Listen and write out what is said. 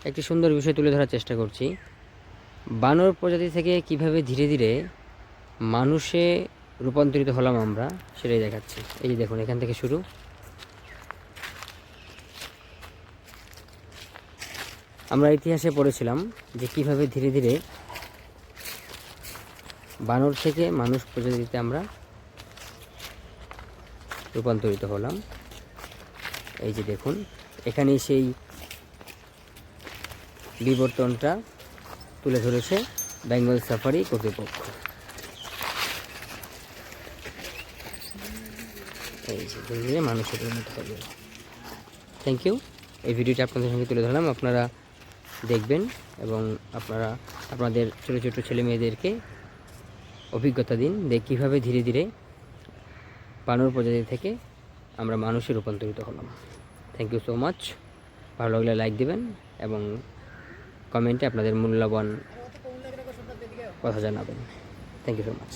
একটি সুন্দর বিষয় তুলে ধরার চেষ্টা করছি। বানর প্রজাতি থেকে কিভাবে ধীরে ধীরে মানুষে রূপান্তরিত হলাম আমরা, সেটাই দেখাচ্ছি। এই যে দেখুন, এখান থেকে শুরু। আমরা ইতিহাসে পড়েছিলাম যে কিভাবে ধীরে ধীরে বানর থেকে মানুষ প্রজাতিতে আমরা রূপান্তরিত হলাম। এই যে দেখুন, এখানেই সেই বিবর্তনটা তুলে ধরেছে বেঙ্গল সাফারি কর্তৃপক্ষ। এই যে ধীরে ধীরে মানুষের পরিণত হবে। Thank you. এই ভিডিওটা আপনাদের সঙ্গে তুলে ধরলাম, আপনারা দেখবেন এবং আপনারা আপনাদের ছোটো ছোটো ছেলে মেয়েদেরকে অভিজ্ঞতা দিন যে কীভাবে ধীরে ধীরে বানর প্রজাতি থেকে আমরা মানুষে রূপান্তরিত হলাম। Thank you so much. ভালো লাগলে লাইক দেবেন এবং কমেন্টে আপনাদের মূল্যবান কথা জানাবেন। Thank you so much.